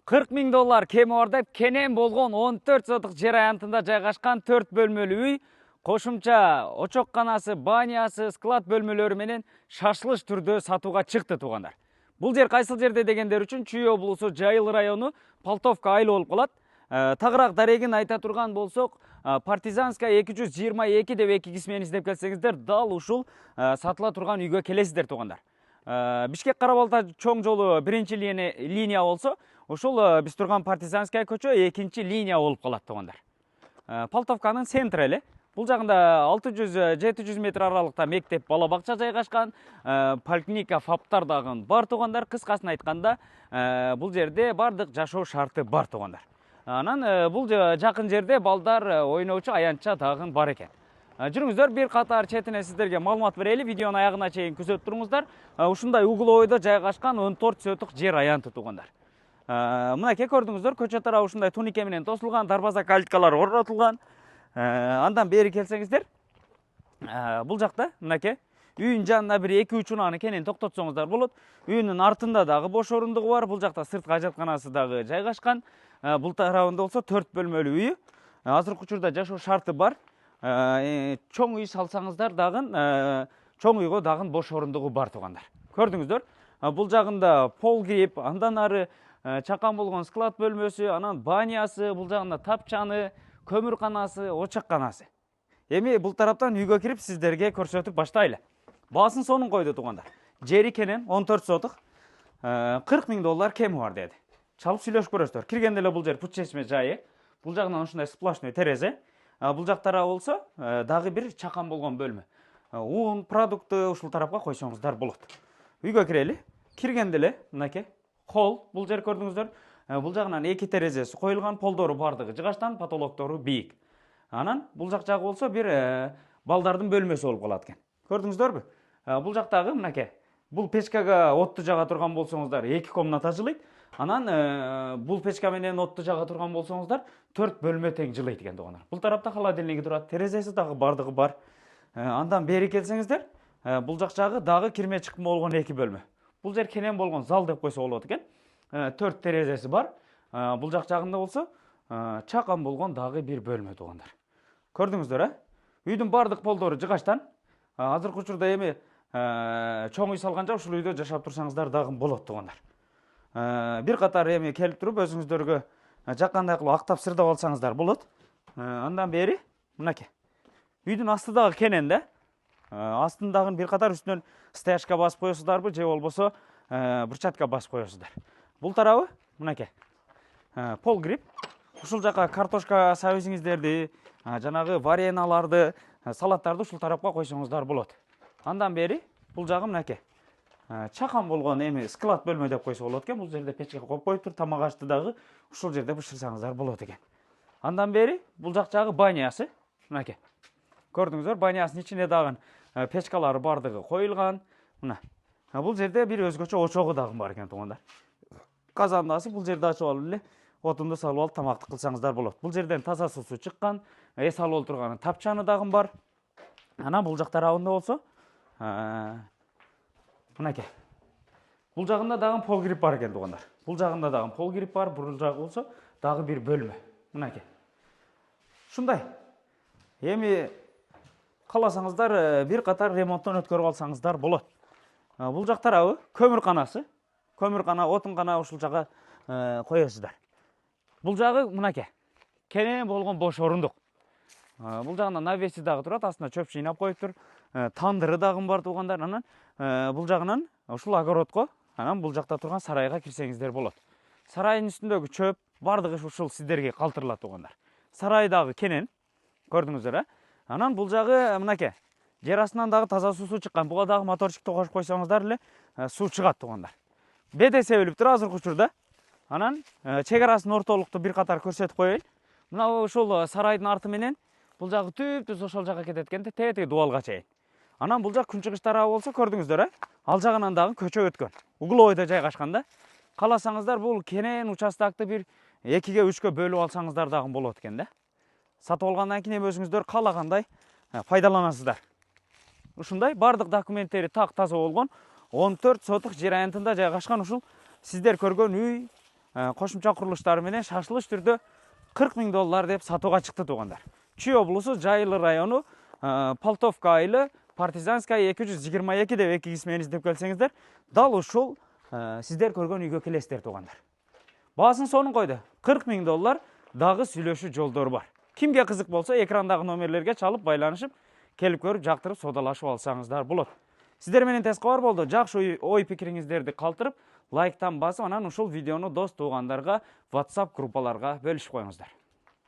$40.000 кеми бар деп кенен болгон 14 сотық жер аянтында жайгашкан 4 бөлмөлүү үй, кошумча очокканасы, банясы, склад бөлмөлөрү менен шашылыш түрдө сатууга чыкты туугандар. Бул жер кайсыл жерде дегендер үчүн Чүй облусу Жайыл району Полтовка айылы болуп калат. Тагыраак дарегин айта турган болсок, Партизанская 222 деп эки кисмени издеп келсеңиздер, дал ушул сатыла турган үйгө келесиздер туугандар. Бишкек Кара-Балта чоң жолу биринчи линия болсо, ушул биз турган Партизанская көчө экинчи линия болуп калат туугандар. Полтовканын центри эле. Бул жагында 600-700 метр аралыкта мектеп, бала бакча жайгашкан, поликлиника, фаптар дагы бар туугандар. Кыскасын айтканда, бул жерде бардык жашоо шарты бар туугандар. Анан бул жакын жерде балдар ойноочу аянтча дагы бар экен. Жүрүңүздөр, бир катар четине сиздерге маалымат берели. Видеонун аягына чейин күзөтүп туруңуздар. Ушундай угловойдо жайгашкан 14 сотық жер аянты туугандар. Мынакей көрдүңүздөр, көчө тарабы ушундай тунике менен тосулган, дарбаза калиткалар орнотулган. Андан бери келсеңиздер, бул жакта мынакей үйүнүн жанына бир 2-3 унааны кенен токтотсоңуздар болот. Үйүнүн артында дагы бош орундугу бар. Бул жакта сырткы ажатканасы дагы жайгашкан. Бул тарабында болсо 4 бөлмөлүү үйү. Азыркы учурда жашоо шарты бар. Чоң үй салсаңыздар дагы чоң үйгө дагы бош орундугу бар туугандар. Көрдүңүздөр, бул жагында пол кирип, андан ары чакан болгон склад бөлмөсү, анан банясы, бул жагында тапчаны, көмүрканасы, очакканасы. Эми бул тараптан үйгө кирип сиздерге көрсөтүп баштайлы. Баасын сонун койду туугандар. Жери кенен 14 сотық, $40.000 кеми бар деди. Чалып сүйлөшүп көрөсүздөр. Киргенде эле бул жер пут чечме жайы. Бул жагынан ушундай сплошной терезе. Бул жактара болсо дагы бир чакан болгон бөлмө. Un, продукты ушул тарапка койсоңуздар болот. Үйгө кирели. Киргенде эле мынакей холл, бул жер көрдүңүздөр. Бул жагынан эки терезеси коюлган, полдору бардыгы жыгачтан, потолоктору бийик. Анан бул жак жагы болсо бир балдардын бөлмөсү болуп калат экен. Көрдүңүздөрбү? Бул жактагы мынакей. Бул печкага отту жага турган болсоңуздар 2 комната жылыйт. Анан бул печка менен отту жага турган болсоңуздар 4 бөлмө тең жылыйт экен туугандар. Бул тарапта холодильниги турат, терезеси дагы бардыгы бар. Андан бери келсеңиздер, бул жак жагы дагы кирме чыкма болгон 2 бөлмө. Бул жер кенен болгон зал деп койсо болот экен. 4 терезеси бар. Бул жак жагында болсо чакан болгон дагы бир бөлмө туугандар. Көрдүңүздөр, үйдүн бардык полдору жыгачтан. Азыркы учурда эми чоң үй салганча ушул үйдө жашап турсаңыздар дагы болот туугандар. Бир катар эми келип туруп өзүңүздөргө жаккандай кылып актап сырдап алсаңыздар болот. Андан бери мынакей. Үйдүн асты дагы кенен да. Астындагы бир катар үстүнөн стяжка басып коесуздарбы, же болбосо брусчатка басып коесуздар. Бул тарабы мынакей. Пол кирип, ушул жака картошка сабизиңиздерди, жанагы вареналарды, салаттарды ушул тарапка койсоңуздар болот. Андан бери бул жагы мынакей. Чакан болгон эми склад бөлмө деп койсо болот экен. Бул жерде печка коюп коюптур, тамак ашты дагы ушул жерде бышырсаңыздар болот экен. Андан бери бул жак жагы банясы, мынакей. Көрдүңүздөр, банясынын ичине дагы печкалары бардыгы коюлган. Мына. Бул жерде бир өзгөчө очогу дагы бар экен туугандар. Казандасы бул жерде ачып алып эле отунду салып алып тамакты кылсаңыздар болот. Бул жерден таза суу чыккан, эс алып отурган тапчаны дагы бар. Анан бул жак тарабында болсо мынакей. Бул жагында дагы пол кирип бар экен туугандар. Бул жагында дагы пол кирип бар, бул жагы болсо дагы бир бөлмө. Мынакей. Ушундай. Эми кааласаңыздар бир катар ремонттон өткөрүп алсаңыздар болот. Бул жак тарабы көмүрканасы. Көмүркана, отунгана ушул жага коесуздар. Бул жагы мынакей. Кенен болгон бош орундук. Бул жагында навеси дагы турат, астына чөп жыйнап коюптур. Тандыры дагы бар туугандар. Анан бул жагынан ушул огородко, анан бул жакта турган сарайга кирсеңиздер болот. Сарайдын үстүндөгү чөп бардыгы ушул сиздерге калтырылат туугандар. Сарай дагы кенен. Көрдүңүздөр, Анан бул жагы мынакей. Жер астынан дагы таза суу чыккан. Буга дагы моторчикти кошуп койсоңуздар эле суу чыгат туугандар. Беде себилип тур азыркы учурда. Анан чек арасын ортолукту бир катар көрсөтүп коеюн. Мына ушул сарайдын арты менен бул жагы түп-түз ошол жака кетет экен, теги дубалга чейин. Анан бул жак күнчыгыш тарабы болсо көрдүңүздөр, ал жагынан дагы көчө өткөн. Угловойдо жайгашкан да. Кааласаңыздар бул кенен участокты бир 2-ге 3-кө бөлүп алсаңыздар дагы болот экен да. Сатып алгандан кийин өзүңүздөр каалагандай пайдаланасыздар. Ушундай бардык документтери так таза болгон 14 сотық жер аянтында жайгашкан ушул сиздер көргөн үй, кошумча курулуштары менен шашылыш түрдө 40 000 доллар деп сатууга чыкты туугандар. Чүй облусу, Жайылы району, Полтовка айылы, Партизанская 222 деп эки кисмени издеп келсеңиздер, дал ушул сиздер көргөн үйгө келесиздер туугандар. Баасын сонун койду. 40 000 доллар, дагы сүйлөшүү жолдору бар. Кимге кызык болсо, экрандагы номерлерге чалып байланышып, келип көрүп, жактырып, соодалашып алсаңыздар болот. Сиздер менен тез кабар болду. Жакшы ой пикириңиздерди калтырып, лайктан басып, анан ушул видеону дос туугандарга, WhatsApp группаларга бөлүшүп коюңуздар.